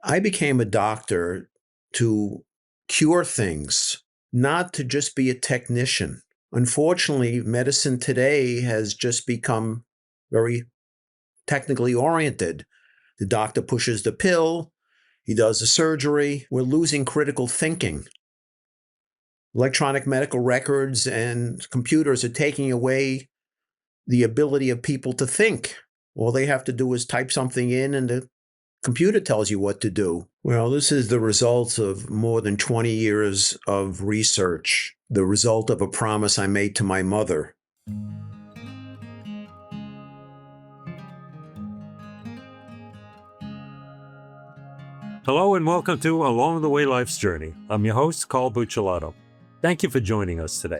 I became a doctor to cure things, not to just be a technician. Unfortunately, medicine today has just become very technically oriented. The doctor pushes the pill, he does the surgery. We're losing critical thinking. Electronic medical records and computers are taking away the ability of people to think. All they have to do is type something in and the computer tells you what to do. Well, this is the result of more than 20 years of research, the result of a promise I made to my mother. Hello and welcome to Along the Way Life's Journey. I'm your host, Carl Buccellato. Thank you for joining us today.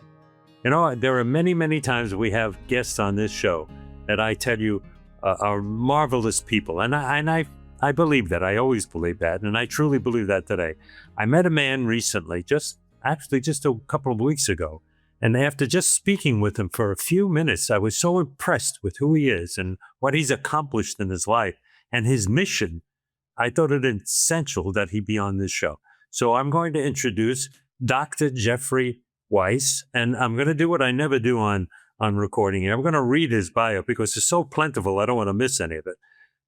You know, there are many times we have guests on this show that I tell you are marvelous people. And I believe that. I always believe that. And I truly believe that today. I met a man recently, just a couple of weeks ago. And after just speaking with him for a few minutes, I was so impressed with who he is and what he's accomplished in his life and his mission. I thought it essential that he be on this show. So I'm going to introduce Dr. Jeffrey Weiss, and I'm going to do what I never do on recording here. I'm going to read his bio because it's so plentiful, I don't want to miss any of it.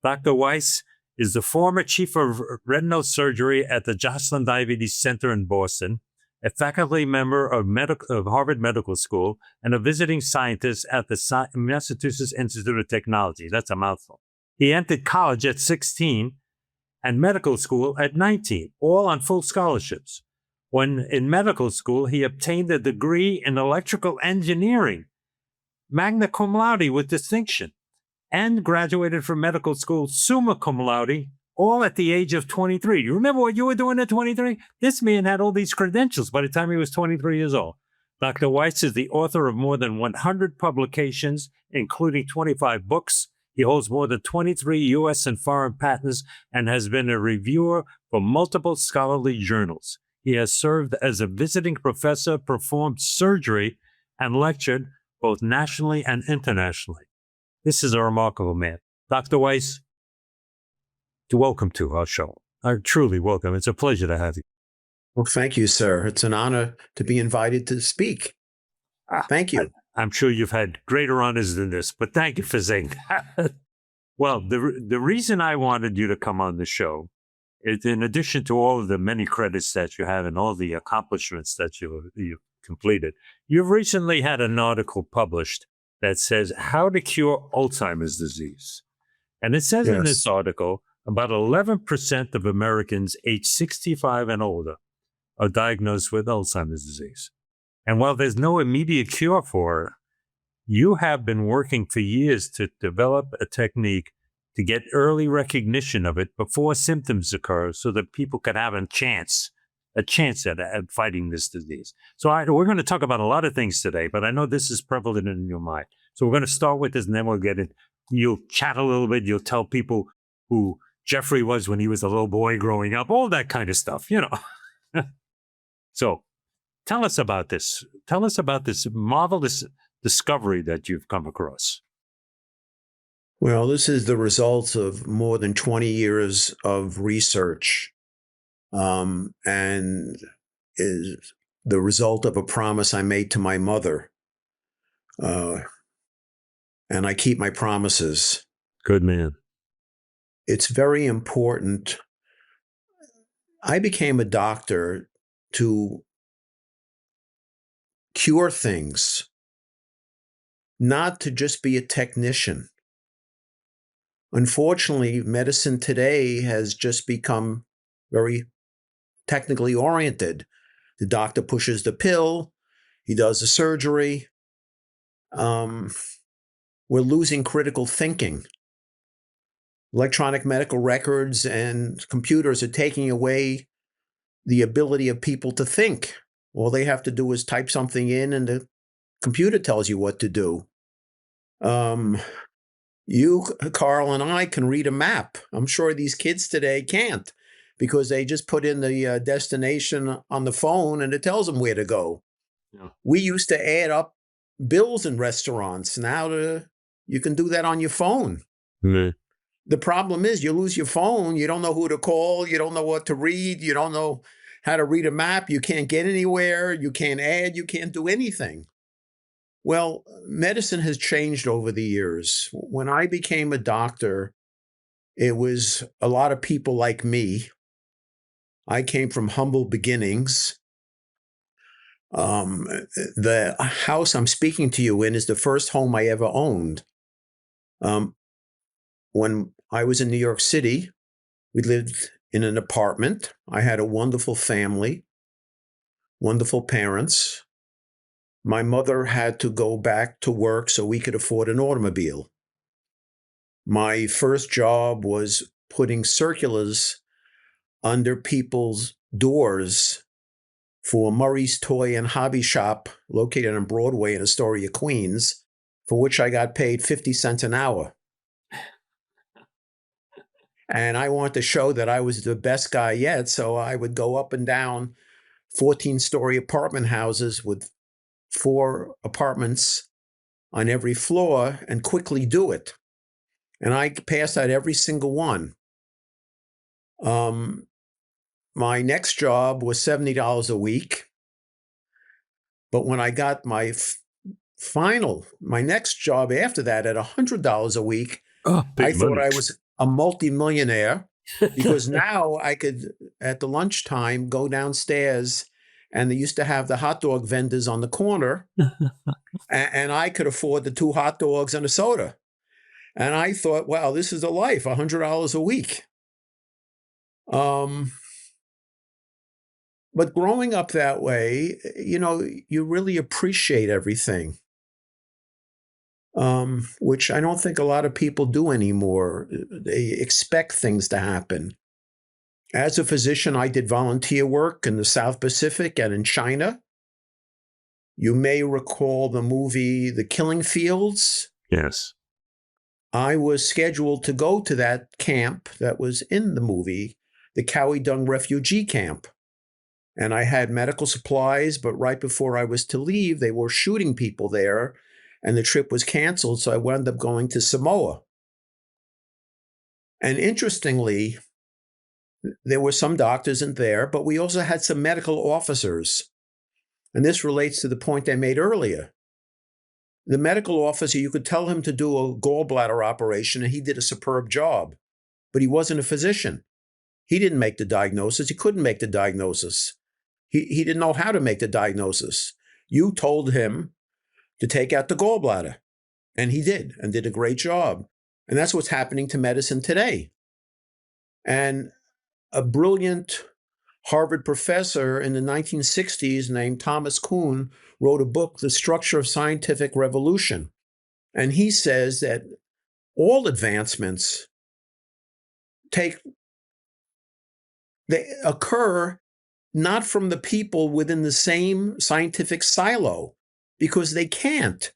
Dr. Weiss is the former Chief of Retinal Surgery at the Joslin Diabetes Center in Boston, a faculty member of Harvard Medical School, and a visiting scientist at the Massachusetts Institute of Technology. That's a mouthful. He entered college at 16 and medical school at 19, all on full scholarships. When in medical school, he obtained a degree in electrical engineering, magna cum laude with distinction, and graduated from medical school summa cum laude, all at the age of 23. You remember what you were doing at 23? This man had all these credentials by the time he was 23 years old. Dr. Weiss is the author of more than 100 publications, including 25 books. He holds more than 23 U.S. and foreign patents and has been a reviewer for multiple scholarly journals. He has served as a visiting professor, performed surgery, and lectured both nationally and internationally. This is a remarkable man. Dr. Weiss, welcome to our show. Truly welcome. It's a pleasure to have you. Well, thank you, sir. It's an honor to be invited to speak. Thank you. I'm sure you've had greater honors than this, but thank you for saying that. Well, the reason I wanted you to come on the show is, in addition to all of the many credits that you have and all the accomplishments that you've completed, you've recently had an article published that says how to cure Alzheimer's disease. And it says in this article, about 11% of Americans aged 65 and older are diagnosed with Alzheimer's disease. And while there's no immediate cure for it, you have been working for years to develop a technique to get early recognition of it before symptoms occur so that people can have a chance at fighting this disease. So we're going to talk about a lot of things today, but I know this is prevalent in your mind. So we're going to start with this and then we'll get it. You'll chat a little bit. You'll tell people who Jeffrey was when he was a little boy growing up, all that kind of stuff, you know. So tell us about this. Tell us about this marvelous discovery that you've come across. Well, this is the result of more than 20 years of research, and is the result of a promise I made to my mother. And I keep my promises. Good man. It's very important. I became a doctor to cure things, not to just be a technician. Unfortunately, medicine today has just become very technically oriented. The doctor pushes the pill, he does the surgery. We're losing critical thinking. Electronic medical records and computers are taking away the ability of people to think. All they have to do is type something in and the computer tells you what to do. You, Carl, and I can read a map. I'm sure these kids today can't because they just put in the destination on the phone and it tells them where to go. Yeah. We used to add up bills in restaurants. Now you can do that on your phone. Mm-hmm. The problem is you lose your phone. You don't know who to call. You don't know what to read. You don't know how to read a map. You can't get anywhere. You can't add. You can't do anything. Well, medicine has changed over the years. When I became a doctor, it was a lot of people like me. I came from humble beginnings. The house I'm speaking to you in is the first home I ever owned. When I was in New York City, we lived in an apartment. I had a wonderful family, wonderful parents. My mother had to go back to work so we could afford an automobile. My first job was putting circulars under people's doors for Murray's Toy and Hobby Shop located on Broadway in Astoria, Queens, for which I got paid 50 cents an hour. And I wanted to show that I was the best guy yet, so I would go up and down 14-story apartment houses with 4 apartments on every floor and quickly do it. And I passed out every single one. My next job was $70 a week. But when I got my next job after that at $100 a week, I thought I was a multimillionaire because now I could, at the lunchtime, go downstairs and they used to have the hot dog vendors on the corner and I could afford the 2 hot dogs and a soda. And I thought, wow, this is a life, $100 a week. But growing up that way, you really appreciate everything, which I don't think a lot of people do anymore. They expect things to happen. As a physician, I did volunteer work in the South Pacific and in China. You may recall the movie The Killing Fields. Yes. I was scheduled to go to that camp that was in the movie, the Cowie Dung refugee camp. And I had medical supplies, but right before I was to leave, they were shooting people there, and the trip was canceled, so I wound up going to Samoa. And interestingly, there were some doctors in there, but we also had some medical officers. And this relates to the point I made earlier. The medical officer, you could tell him to do a gallbladder operation, and he did a superb job, but he wasn't a physician. He didn't make the diagnosis. He couldn't make the diagnosis. He didn't know how to make the diagnosis. You told him to take out the gallbladder, and he did, and did a great job. And that's what's happening to medicine today. And a brilliant Harvard professor in the 1960s named Thomas Kuhn wrote a book, The Structure of Scientific Revolution. And he says that all advancements they occur not from the people within the same scientific silo, because they can't.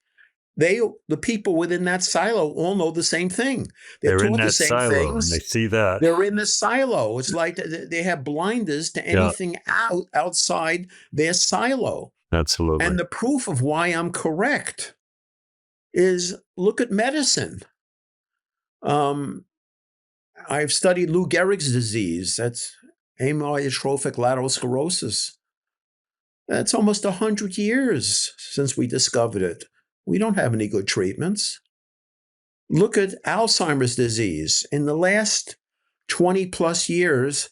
The people within that silo all know the same thing. They're taught in that the same silo, things. and they see that. They're in the silo. It's like they have blinders to anything outside their silo. Absolutely. And the proof of why I'm correct is look at medicine. I've studied Lou Gehrig's disease. That's amyotrophic lateral sclerosis. That's almost 100 years since we discovered it. We don't have any good treatments. Look at Alzheimer's disease. In the last 20 plus years,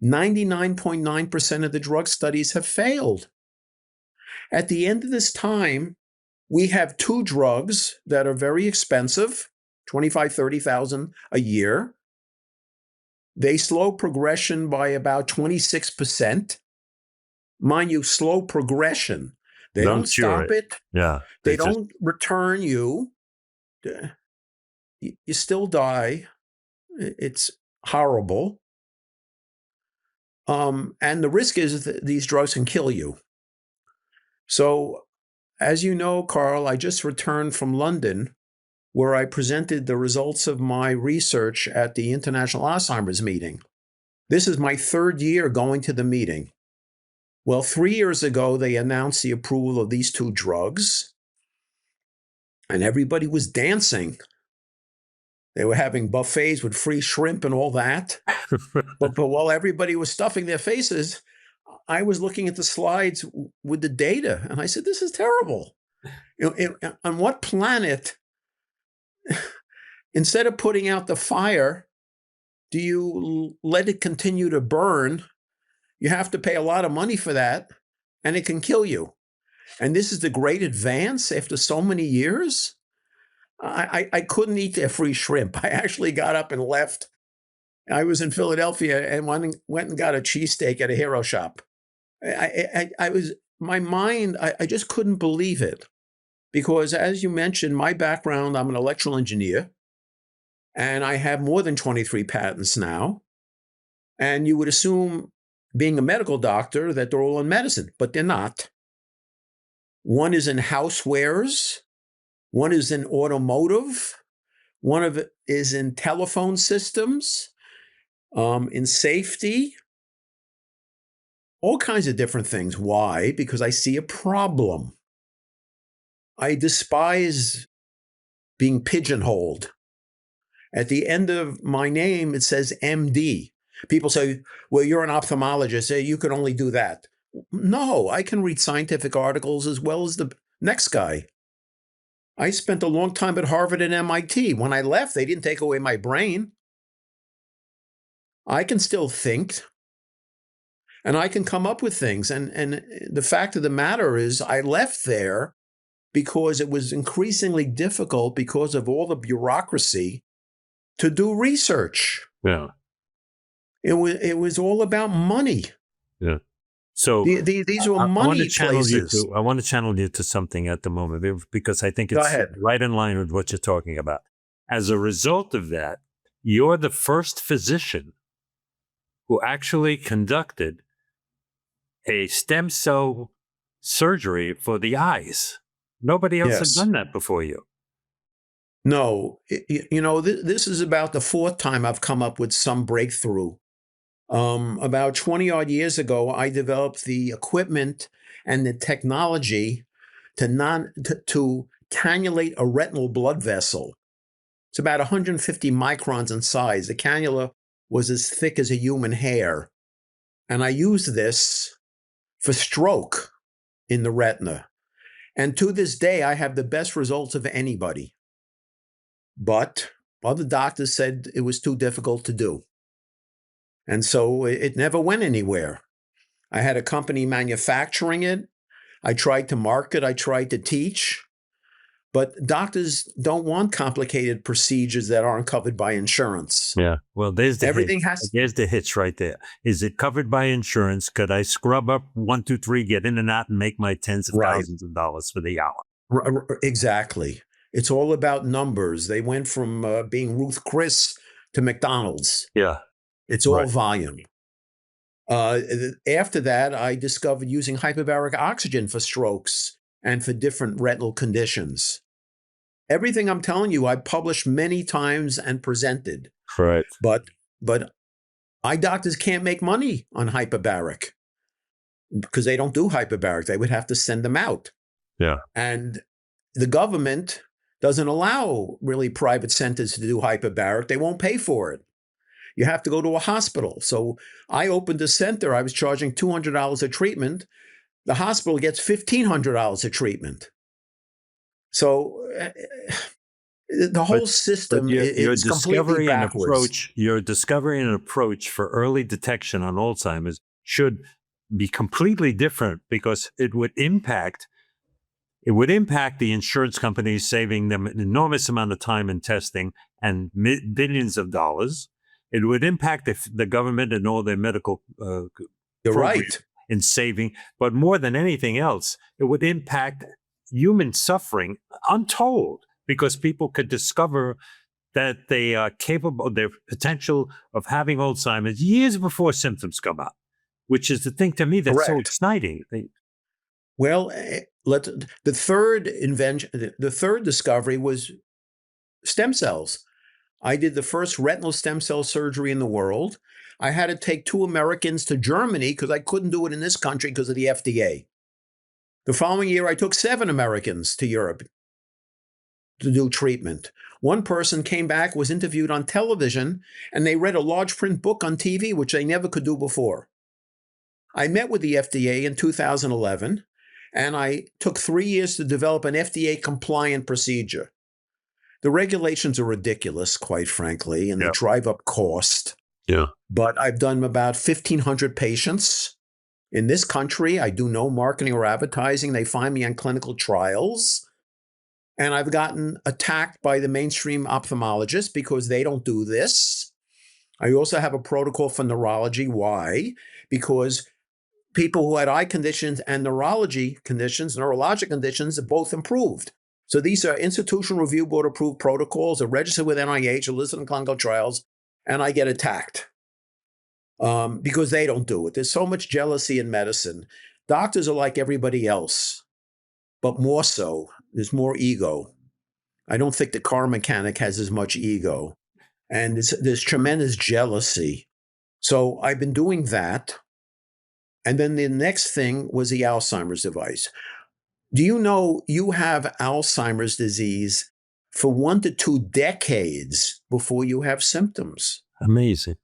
99.9% of the drug studies have failed. At the end of this time, we have 2 drugs that are very expensive, $25,000, $30,000 a year. They slow progression by about 26%. Mind you, slow progression. They don't stop it. Yeah. They don't return you. You still die. It's horrible. And the risk is that these drugs can kill you. So, as you know, Carl, I just returned from London, where I presented the results of my research at the International Alzheimer's meeting. This is my 3rd year going to the meeting. Well, 3 years ago, they announced the approval of these 2 drugs, and everybody was dancing. They were having buffets with free shrimp and all that. But while everybody was stuffing their faces, I was looking at the slides with the data, and I said, "This is terrible. On what planet, instead of putting out the fire, do you let it continue to burn? You have to pay a lot of money for that, and it can kill you. And this is the great advance after so many years." I couldn't eat their free shrimp. I actually got up and left. I was in Philadelphia and went and got a cheesesteak at a hero shop. I was, my mind, I just couldn't believe it. Because as you mentioned, my background, I'm an electrical engineer, and I have more than 23 patents now. And you would assume, being a medical doctor, that they're all in medicine, but they're not. One is in housewares, one is in automotive, one of it is in telephone systems, in safety, all kinds of different things. Why? Because I see a problem. I despise being pigeonholed. At the end of my name, it says MD. People say, "Well, you're an ophthalmologist, so you can only do that." No, I can read scientific articles as well as the next guy. I spent a long time at Harvard and MIT. When I left, they didn't take away my brain. I can still think, and I can come up with things. And the fact of the matter is, I left there because it was increasingly difficult because of all the bureaucracy to do research. Yeah. It was all about money. Yeah. So these were money places. I want to channel you to something at the moment because I think it's right in line with what you're talking about. As a result of that, you're the first physician who actually conducted a stem cell surgery for the eyes. Nobody else had done that before you. No, this is about the fourth time I've come up with some breakthrough. About 20 odd years ago, I developed the equipment and the technology to cannulate a retinal blood vessel. It's about 150 microns in size. The cannula was as thick as a human hair. And I used this for stroke in the retina. And to this day, I have the best results of anybody. But other doctors said it was too difficult to do. And so it never went anywhere. I had a company manufacturing it. I tried to market, I tried to teach. But doctors don't want complicated procedures that aren't covered by insurance. Yeah, well, there's the Everything hitch. There's the hitch right there. Is it covered by insurance? Could I scrub up 1, 2, 3, get in and out, and make my tens of thousands of dollars for the hour? Exactly. It's all about numbers. They went from being Ruth Chris to McDonald's. Yeah. It's all volume. After that, I discovered using hyperbaric oxygen for strokes and for different retinal conditions. Everything I'm telling you, I published many times and presented. Right. But eye doctors can't make money on hyperbaric because they don't do hyperbaric. They would have to send them out. Yeah. And the government doesn't allow really private centers to do hyperbaric. They won't pay for it. You have to go to a hospital. So I opened a center. I was charging $200 a treatment. The hospital gets $1,500 a treatment. So the whole system is completely backwards. Your discovery and approach for early detection on Alzheimer's should be completely different because it would impact the insurance companies, saving them an enormous amount of time in testing and billions of dollars. It would impact the government and all their medical You're right. in saving. But more than anything else, it would impact human suffering untold because people could discover that they are capable, their potential of having Alzheimer's years before symptoms come out, which is the thing to me that's so exciting. Well, the third discovery was stem cells. I did the first retinal stem cell surgery in the world. I had to take 2 Americans to Germany because I couldn't do it in this country because of the FDA. The following year, I took 7 Americans to Europe. to do treatment. One person came back, was interviewed on television, and they read a large print book on TV, which they never could do before. I met with the FDA in 2011, and I took 3 years to develop an FDA-compliant procedure. The regulations are ridiculous, quite frankly, and they drive up cost. Yeah. But I've done about 1,500 patients. In this country, I do no marketing or advertising. They find me on clinical trials. And I've gotten attacked by the mainstream ophthalmologists because they don't do this. I also have a protocol for neurology. Why? Because people who had eye conditions and neurologic conditions have both improved. So these are institutional review board approved protocols, are registered with NIH, are listed in clinical trials, and I get attacked because they don't do it. There's so much jealousy in medicine. Doctors are like everybody else, but more so. There's more ego. I don't think the car mechanic has as much ego. And there's tremendous jealousy. So I've been doing that. And then the next thing was the Alzheimer's device. Do you know you have Alzheimer's disease for 1 to 2 decades before you have symptoms? Amazing.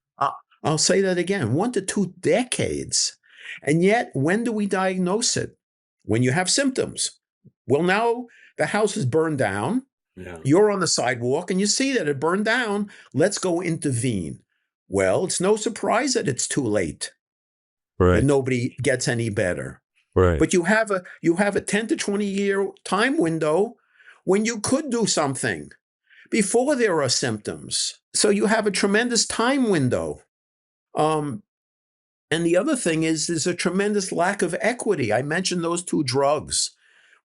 I'll say that again, 1 to 2 decades. And yet, when do we diagnose it? When you have symptoms. Well, now the house is burned down. Yeah. You're on the sidewalk and you see that it burned down. Let's go intervene. Well, it's no surprise that it's too late. Right. And nobody gets any better. Right. But you have a 10 to 20 year time window when you could do something before there are symptoms. So you have a tremendous time window. And the other thing is there's a tremendous lack of equity. I mentioned those 2 drugs.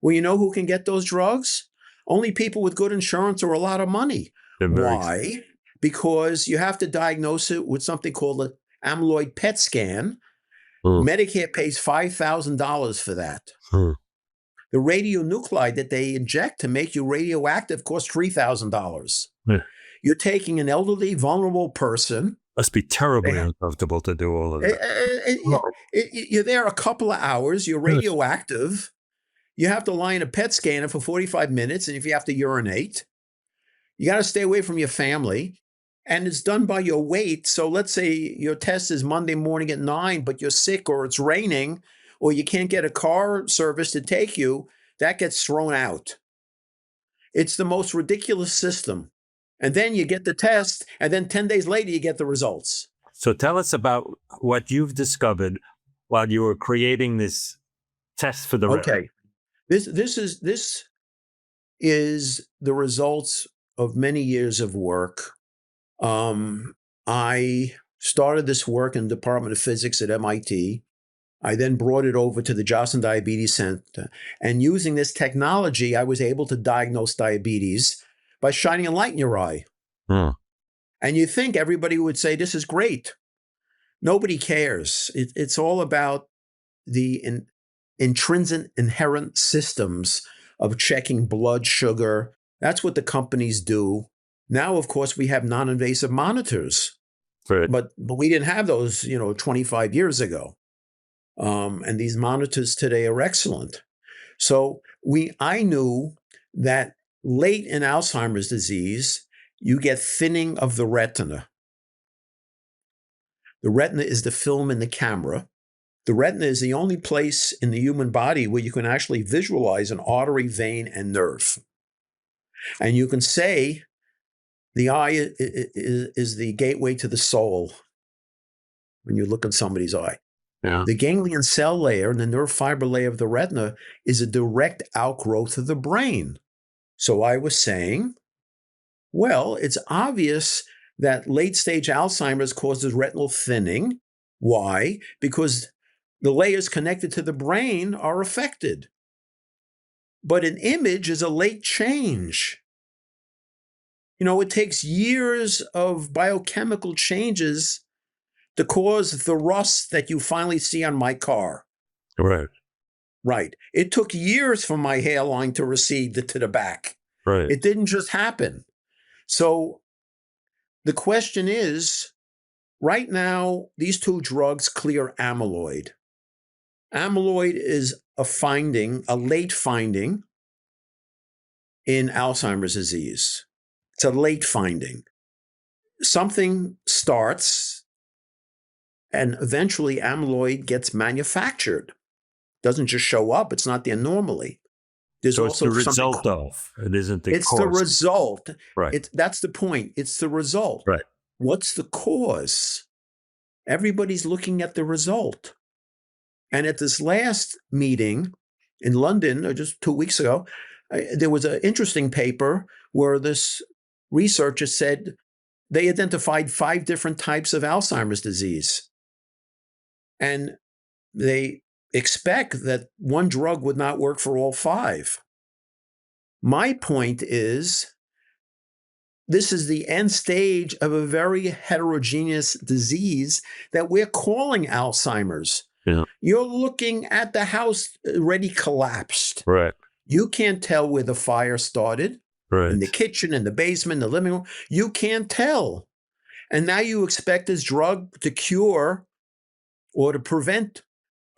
Well, you know who can get those drugs? Only people with good insurance or a lot of money. Why? Because you have to diagnose it with something called an amyloid PET scan. Medicare pays $5,000 for that. The radionuclide that they inject to make you radioactive costs $3,000. You're taking an elderly, vulnerable person. Must be terribly uncomfortable to do all of that. You're there a couple of hours. You're radioactive. You have to lie in a PET scanner for 45 minutes. And if you have to urinate, you got to stay away from your family. And it's done by your weight. So let's say your test is Monday morning at 9, but you're sick or it's raining or you can't get a car service to take you. That gets thrown out. It's the most ridiculous system. And then you get the test, and then 10 days later, you get the results. So tell us about what you've discovered while you were creating this test for the retina. Okay. This is the results of many years of work. I started this work in the Department of Physics at MIT. I then brought it over to the Joslin Diabetes Center. And using this technology, I was able to diagnose diabetes by shining a light in your eye. And you think everybody would say, this is great. Nobody cares. It's all about the intrinsic, inherent systems of checking blood sugar. That's what the companies do. Now, of course, we have non-invasive monitors. Right. But we didn't have those, 25 years ago. And these monitors today are excellent. So I knew that late in Alzheimer's disease, you get thinning of the retina. The retina is the film in the camera. The retina is the only place in the human body where you can actually visualize an artery, vein, and nerve. And you can say the eye is the gateway to the soul when you look in somebody's eye. Yeah. The ganglion cell layer and the nerve fiber layer of the retina is a direct outgrowth of the brain. So I was saying, well, it's obvious that late-stage Alzheimer's causes retinal thinning. Why? Because the layers connected to the brain are affected. But an image is a late change. It takes years of biochemical changes to cause the rust that you finally see on my car. Right. Right. It took years for my hairline to recede to the back. Right. It didn't just happen. So the question is, right now, these 2 drugs clear amyloid. Amyloid is a late finding in Alzheimer's disease. It's a late finding. Something starts and eventually amyloid gets manufactured. Doesn't just show up. It's not there normally. There's So it's also the something. result of, it isn't the It's cause. the result. Right. That's the point. It's the result. Right. What's the cause? Everybody's looking at the result. And at this last meeting in London, or just 2 weeks ago, there was an interesting paper where this researcher said they identified 5 different types of Alzheimer's disease. And they expect that one drug would not work for all 5. My point is, this is the end stage of a very heterogeneous disease that we're calling Alzheimer's. Yeah. You're looking at the house already collapsed. Right. You can't tell where the fire started. Right. In the kitchen, in the basement, in the living room. You can't tell. And now you expect this drug to cure or to prevent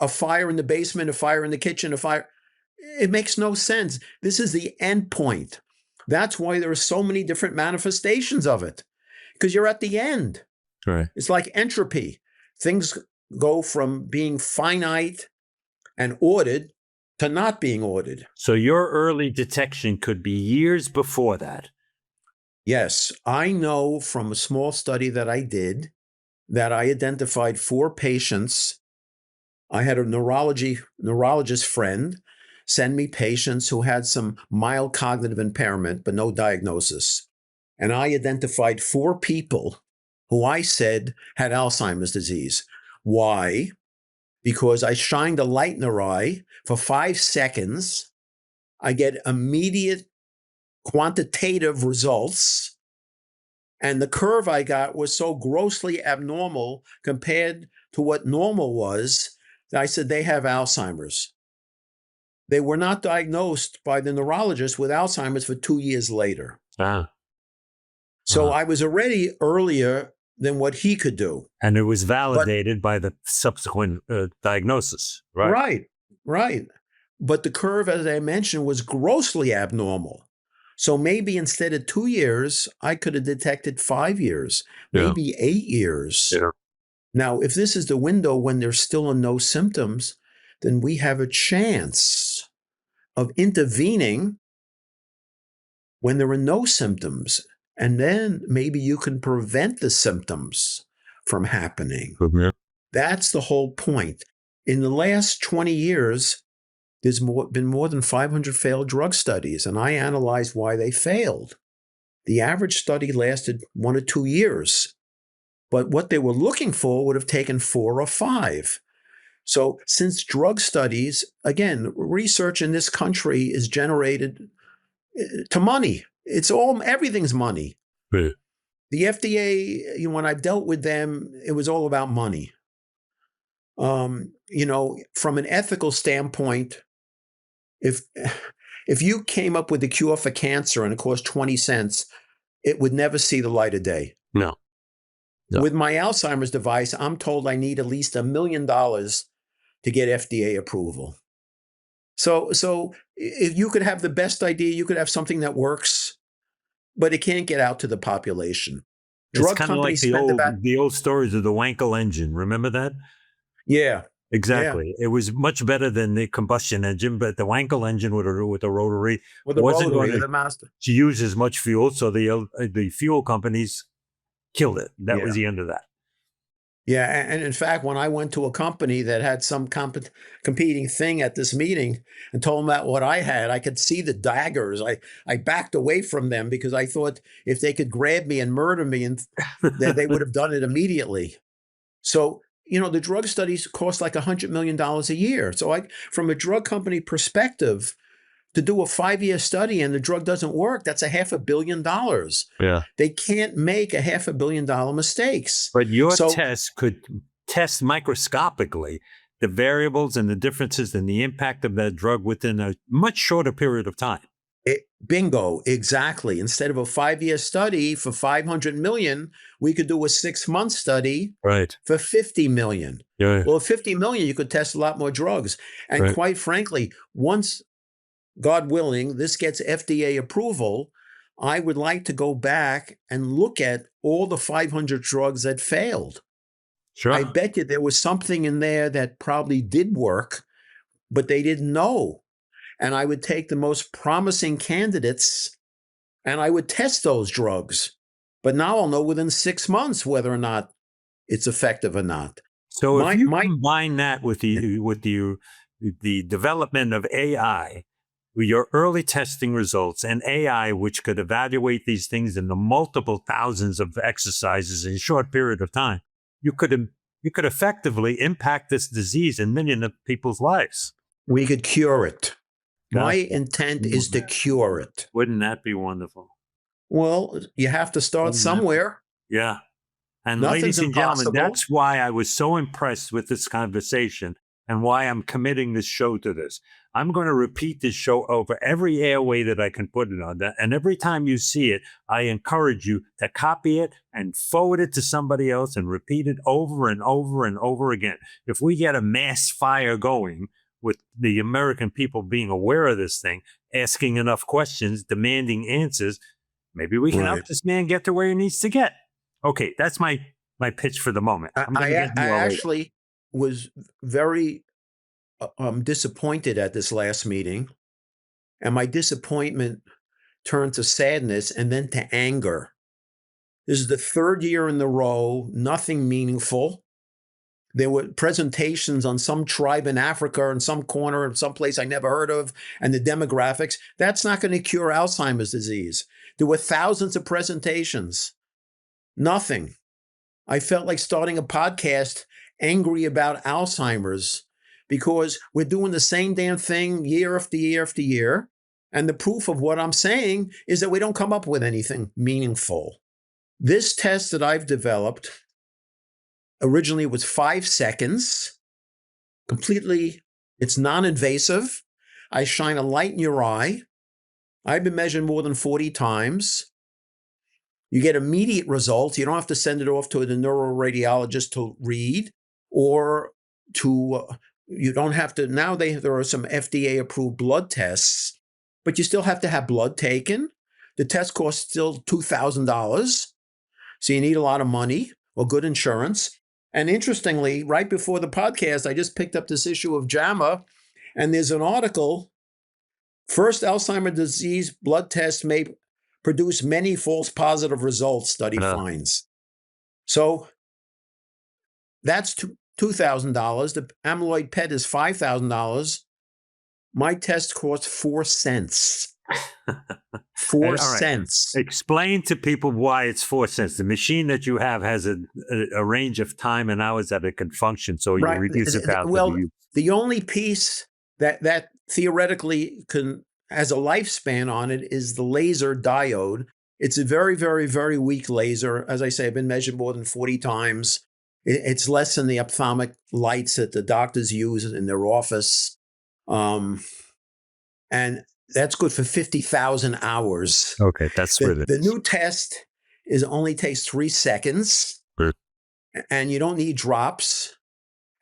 a fire in the basement, a fire in the kitchen, a fire. It makes no sense. This is the end point. That's why there are so many different manifestations of it, because you're at the end. Right. It's like entropy. Things go from being finite and ordered to not being ordered. So your early detection could be years before that. Yes, I know from a small study that I did that I identified 4 patients. I had a neurologist friend send me patients who had some mild cognitive impairment, but no diagnosis. And I identified 4 people who I said had Alzheimer's disease. Why? Because I shined a light in their eye for 5 seconds. I get immediate quantitative results. And the curve I got was so grossly abnormal compared to what normal was that I said they have Alzheimer's. They were not diagnosed by the neurologist with Alzheimer's for 2 years later. So I was already earlier than what he could do. And it was validated by the subsequent diagnosis, right? Right. But the curve, as I mentioned, was grossly abnormal. So maybe instead of 2 years, I could have detected 5 years, maybe 8 years. Yeah. Now, if this is the window when there's still no symptoms, then we have a chance of intervening when there are no symptoms. And then maybe you can prevent the symptoms from happening. Yeah. That's the whole point. In the last 20 years, there's been more than 500 failed drug studies, and I analyzed why they failed. The average study lasted 1 or 2 years, but what they were looking for would have taken 4 or 5. So since drug studies, again, research in this country is generated to money. Everything's money. Right. The FDA, when I've dealt with them, it was all about money. From an ethical standpoint, if you came up with a cure for cancer and it cost 20 cents, it would never see the light of day. No. With my Alzheimer's device, I'm told I need at least $1 million to get FDA approval. So if you could have the best idea, you could have something that works, but it can't get out to the population. It's kind of like the old stories of the Wankel engine. Remember that? Yeah. Exactly. Yeah. It was much better than the combustion engine, but the Wankel engine with a rotary wasn't going to use as much fuel, so the fuel companies killed it. That was the end of that. Yeah, and in fact, when I went to a company that had some competing thing at this meeting and told them about what I had, I could see the daggers. I backed away from them because I thought if they could grab me and murder me, and they would have done it immediately. So, the drug studies cost like $100 million a year. So from a drug company perspective, to do a 5-year study and the drug doesn't work, that's $500 million. Yeah. They can't make $500 million mistakes. But your test could test microscopically the variables and the differences and the impact of that drug within a much shorter period of time. Bingo, exactly. Instead of a 5-year study for $500 million, we could do a 6-month study for $50 million. Yeah. Well, at $50 million, you could test a lot more drugs. And quite frankly, once God willing, this gets FDA approval, I would like to go back and look at all the 500 drugs that failed. Sure. I bet you there was something in there that probably did work, but they didn't know. And I would take the most promising candidates and I would test those drugs. But now I'll know within 6 months whether or not it's effective or not. So if you combine that with the development of AI, your early testing results, and AI, which could evaluate these things in the multiple thousands of exercises in a short period of time, you could effectively impact this disease in millions of people's lives. We could cure it. My intent is to cure it. Wouldn't that be wonderful? Well, you have to start somewhere. Yeah. And Nothing's ladies and impossible. gentlemen, that's why I was so impressed with this conversation and why I'm committing this show to this. I'm going to repeat this show over every airway that I can put it on. And every time you see it, I encourage you to copy it and forward it to somebody else and repeat it over and over and over again. If we get a mass fire going with the American people being aware of this thing, asking enough questions, demanding answers, maybe we can help this man get to where he needs to get. Okay, that's my pitch for the moment. I actually was very disappointed at this last meeting, and my disappointment turned to sadness and then to anger. This is the third year in a row, nothing meaningful. There were presentations on some tribe in Africa in some corner in some place I never heard of, and the demographics. That's not going to cure Alzheimer's disease. There were thousands of presentations. Nothing. I felt like starting a podcast angry about Alzheimer's because we're doing the same damn thing year after year after year. And the proof of what I'm saying is that we don't come up with anything meaningful. This test that I've developed originally was 5 seconds. Completely, it's non-invasive. I shine a light in your eye. I've been measured more than 40 times. You get immediate results. You don't have to send it off to the neuroradiologist to read, or to, you don't have to, now there are some FDA-approved blood tests, but you still have to have blood taken. The test costs still $2,000, so you need a lot of money or good insurance. And interestingly, right before the podcast, I just picked up this issue of JAMA, and there's an article, first Alzheimer's disease blood test may produce many false positive results, study finds. So that's $2,000. The amyloid PET is $5,000. My test costs 4 cents. 4 cents. Explain to people why it's 4 cents. The machine that you have has a range of time and hours that it can function, so you reduce it down. Well, the only piece that theoretically has a lifespan on it is the laser diode. It's a very, very, very weak laser. As I say, I've been measured more than 40 times. It's less than the ophthalmic lights that the doctors use in their office. And that's good for 50,000 hours. Okay, that's what it is. The new test only takes 3 seconds. Good. And you don't need drops.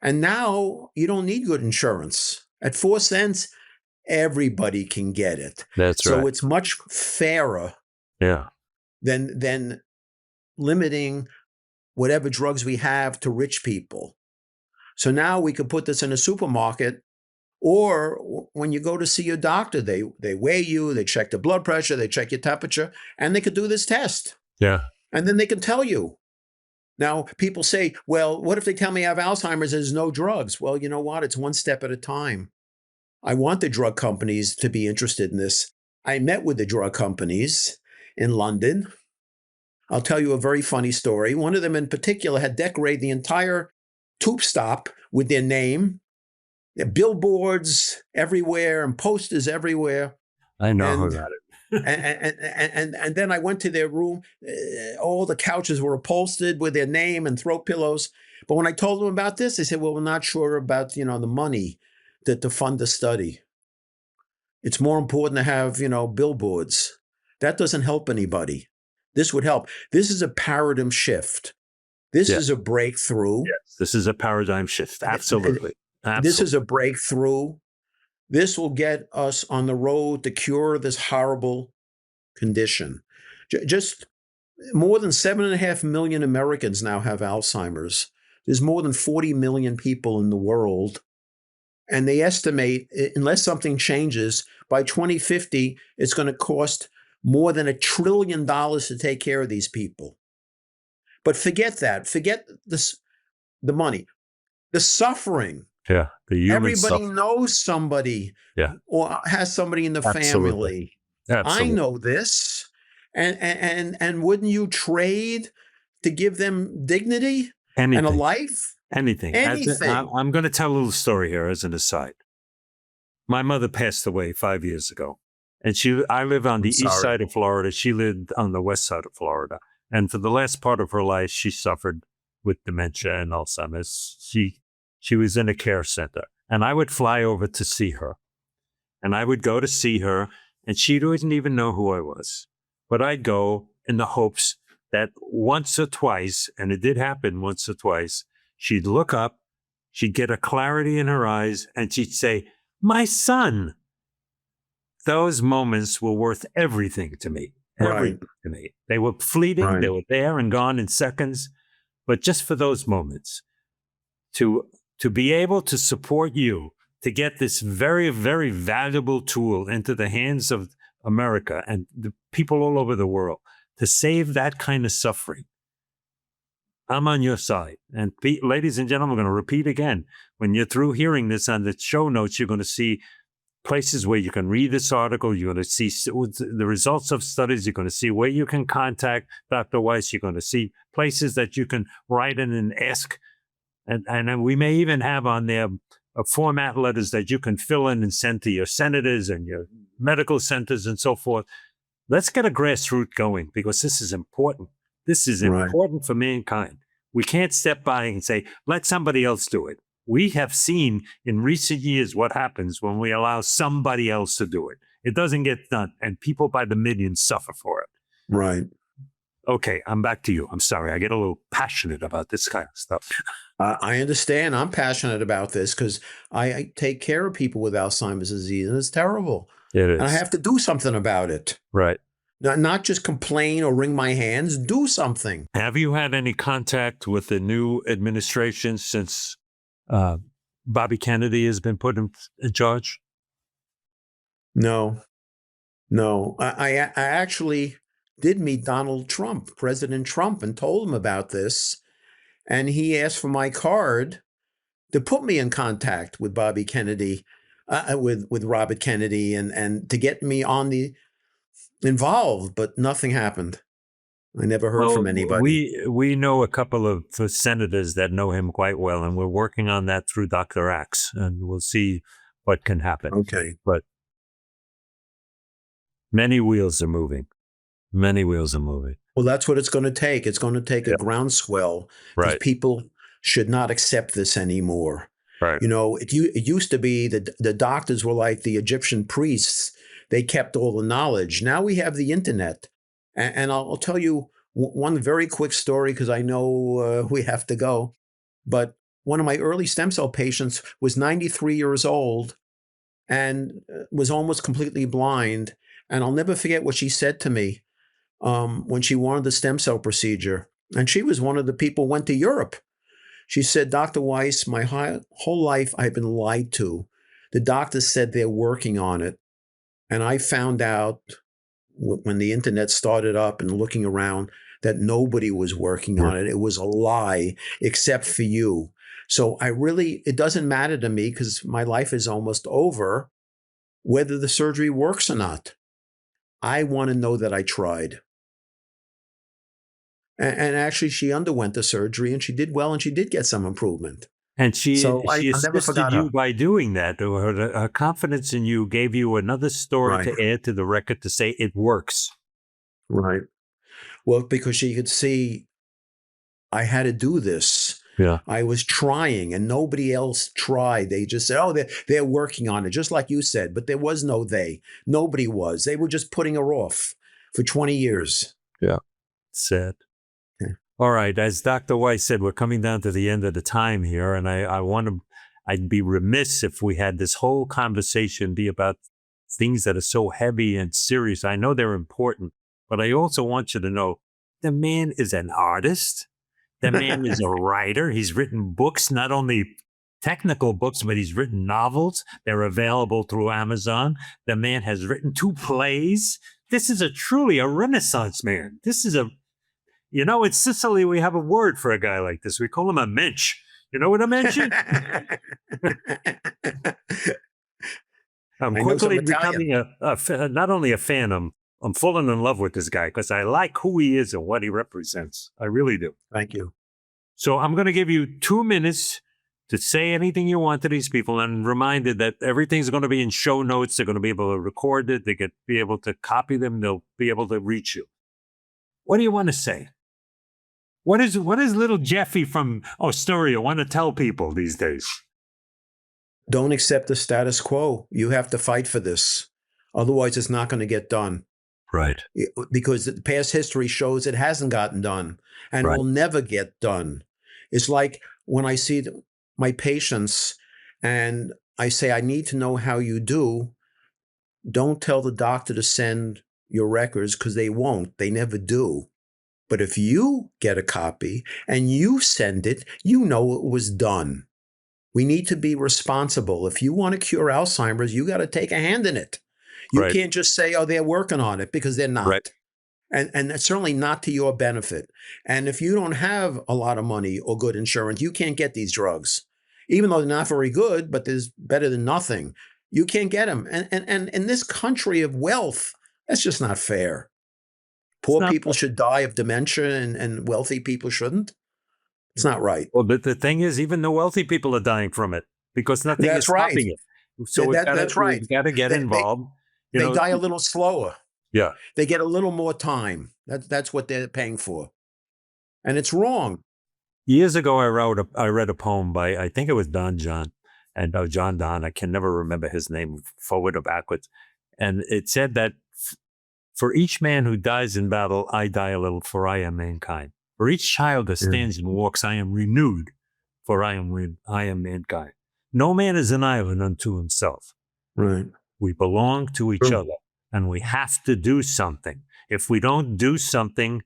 And now you don't need good insurance. At 4 cents, everybody can get it. That's right. So it's much fairer than limiting whatever drugs we have to rich people. So now we could put this in a supermarket, or when you go to see your doctor, they weigh you, they check the blood pressure, they check your temperature, and they could do this test. Yeah. And then they can tell you. Now, people say, well, what if they tell me I have Alzheimer's, there's no drugs? Well, you know what? It's one step at a time. I want the drug companies to be interested in this. I met with the drug companies in London. I'll tell you a very funny story. One of them in particular had decorated the entire tube stop with their name. There are billboards everywhere and posters everywhere. I know about it. and then I went to their room. All the couches were upholstered with their name and throat pillows. But when I told them about this, they said, well, we're not sure about, the money to fund the study. It's more important to have, billboards. That doesn't help anybody. This would help. This is a paradigm shift. This is a breakthrough. Yes, this is a paradigm shift. Absolutely. This is a breakthrough This will get us on the road to cure this horrible condition. Just more than 7.5 million Americans now have Alzheimer's. There's more than 40 million people in the world. And they estimate, unless something changes, by 2050, it's going to cost more than $1 trillion to take care of these people. But forget that. Forget this, the money, the suffering. Yeah, the human Everybody suffering. knows somebody or has somebody in the family. I know this. And wouldn't you trade to give them dignity and a life? Anything. I'm going to tell a little story here as an aside. My mother passed away 5 years ago, and I live on the east side of Florida. She lived on the west side of Florida. And for the last part of her life, she suffered with dementia and Alzheimer's. She was in a care center, and I would fly over to see her. And I would go to see her, and she didn't even know who I was. But I'd go in the hopes that once or twice, and it did happen once or twice, she'd look up, she'd get a clarity in her eyes, and she'd say, "My son." Those moments were worth everything to me. Everything to me. They were fleeting. They were there and gone in seconds. But just for those moments, to be able to support you, to get this very, very valuable tool into the hands of America and the people all over the world, to save that kind of suffering, I'm on your side. And ladies and gentlemen, I'm going to repeat again. When you're through hearing this on the show notes, you're going to see places where you can read this article. You're going to see the results of studies. You're going to see where you can contact Dr. Weiss. You're going to see places that you can write in and ask. And we may even have on there format letters that you can fill in and send to your senators and your medical centers and so forth. Let's get a grassroots going, because this is important. This is important for mankind. We can't step by and say, let somebody else do it. We have seen in recent years what happens when we allow somebody else to do it. It doesn't get done, and people by the millions suffer for it. Right. Okay, I'm back to you. I'm sorry. I get a little passionate about this kind of stuff. I understand. I'm passionate about this because I take care of people with Alzheimer's disease, and it's terrible. It is. And I have to do something about it. Right. Not just complain or wring my hands. Do something. Have you had any contact with the new administration since Bobby Kennedy has been put in charge? No. I actually did meet Donald Trump, President Trump, and told him about this. And he asked for my card to put me in contact with Bobby Kennedy, with Robert Kennedy, and to get me involved, but nothing happened. I never heard from anybody. We know a couple of senators that know him quite well, and we're working on that through Dr. Axe, and we'll see what can happen. Okay. But many wheels are moving. Many wheels are moving. Well, that's what it's going to take. It's going to take a groundswell, because people should not accept this anymore. Right. You know, it used to be that the doctors were like the Egyptian priests. They kept all the knowledge. Now we have the internet. And I'll tell you one very quick story, because I know we have to go. But one of my early stem cell patients was 93 years old and was almost completely blind. And I'll never forget what she said to me when she wanted the stem cell procedure. And she was one of the people who went to Europe. She said, "Dr. Weiss, my whole life I've been lied to. The doctors said they're working on it. And I found out when the internet started up and looking around that nobody was working on it. It was a lie, except for you. So it doesn't matter to me, because my life is almost over, whether the surgery works or not. I want to know that I tried." And actually, she underwent the surgery, and she did well, and she did get some improvement. And she I never assisted you by doing that. Her confidence in you gave you another story to add to the record to say it works. Right. Well, because she could see I had to do this. Yeah. I was trying, and nobody else tried. They just said, "Oh, they're working on it," just like you said. But there was no they. Nobody was. They were just putting her off for 20 years. Yeah. Sad. All right. As Dr. Weiss said, we're coming down to the end of the time here, and I want to I'd be remiss if we had this whole conversation be about things that are so heavy and serious. I know they're important, but I also want you to know the man is an artist. The man is a writer. He's written books, not only technical books, but he's written novels. They're available through Amazon. The man has written 2 plays. This is truly a Renaissance man. This is in Sicily, we have a word for a guy like this. We call him a mensch. You know what a mensch is? I'm quickly becoming not only a fan, I'm falling in love with this guy because I like who he is and what he represents. I really do. Thank you. So I'm going to give you 2 minutes to say anything you want to these people, and reminded that everything's going to be in show notes. They're going to be able to record it. They could be able to copy them. They'll be able to reach you. What do you want to say? What is little Jeffy from Astoria want to tell people these days? Don't accept the status quo. You have to fight for this. Otherwise, it's not going to get done. Right. Because the past history shows it hasn't gotten done and Right. will never get done. It's like when I see my patients and I say, I need to know how you do. Don't tell the doctor to send your records because they won't. They never do. But if you get a copy and you send it, you know it was done. We need to be responsible. If you want to cure Alzheimer's, you got to take a hand in it. You Right. can't just say, oh, they're working on it, because they're not. Right. And that's certainly not to your benefit. And if you don't have a lot of money or good insurance, you can't get these drugs. Even though they're not very good, but there's better than nothing. You can't get them. And in this country of wealth, that's just not fair. Poor people should die of dementia and wealthy people shouldn't. It's not right. Well, but the thing is, even the wealthy people are dying from it because nothing is That's right. stopping it. So That's right. We've got to get involved. They die a little slower. Yeah. They get a little more time. That's what they're paying for. And it's wrong. Years ago, I read a poem by, I think it was John Donne. I can never remember his name, forward or backwards. And it said that for each man who dies in battle, I die a little, for I am mankind. For each child that stands and walks, I am renewed, for I am mankind. No man is an island unto himself. Right. We belong to each other, and we have to do something. If we don't do something,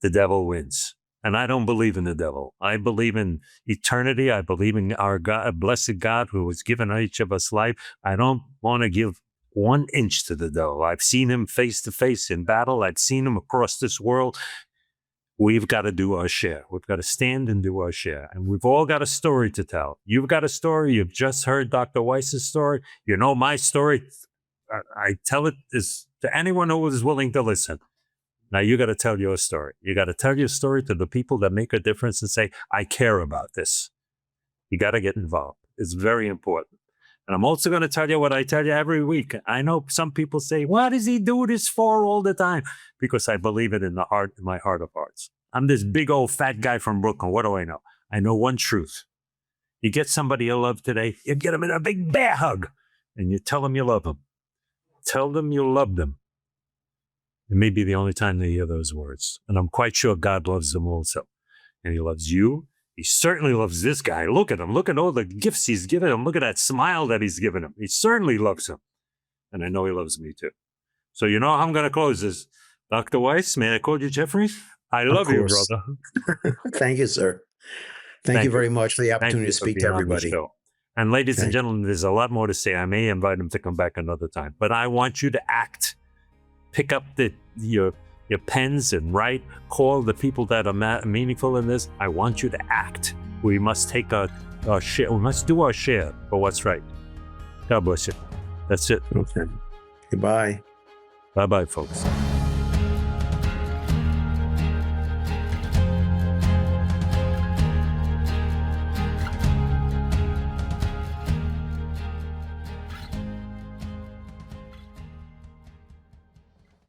the devil wins. And I don't believe in the devil. I believe in eternity. I believe in our God, blessed God, who has given each of us life. I don't want to give 1 inch to the devil. I've seen him face to face in battle. I've seen him across this world. We've got to do our share. We've got to stand and do our share. And we've all got a story to tell. You've got a story. You've just heard Dr. Weiss's story. You know my story. I tell it to anyone who is willing to listen. Now you got to tell your story. You got to tell your story to the people that make a difference and say, I care about this. You got to get involved. It's very important. And I'm also going to tell you what I tell you every week. I know some people say, what does he do this for all the time? Because I believe it in my heart of hearts. I'm this big old fat guy from Brooklyn. What do I know? I know one truth. You get somebody you love today, you get them in a big bear hug, and you tell them you love them. Tell them you love them. It may be the only time they hear those words. And I'm quite sure God loves them also. And he loves you. He certainly loves this guy. Look at him. Look at all the gifts he's given him. Look at that smile that he's given him. He certainly loves him. And I know he loves me too. So you know how I'm going to close this. Dr. Weiss, may I call you Jeffrey? I love you, brother. Thank you, sir. Thank you very much for the opportunity to speak to everybody. And ladies and gentlemen, there's a lot more to say. I may invite him to come back another time. But I want you to act. Pick up your pens and write. Call the people that are meaningful in this. I want you to act. We must take our share. We must do our share for what's right. God bless you. That's it. Okay. Goodbye. Bye-bye, folks.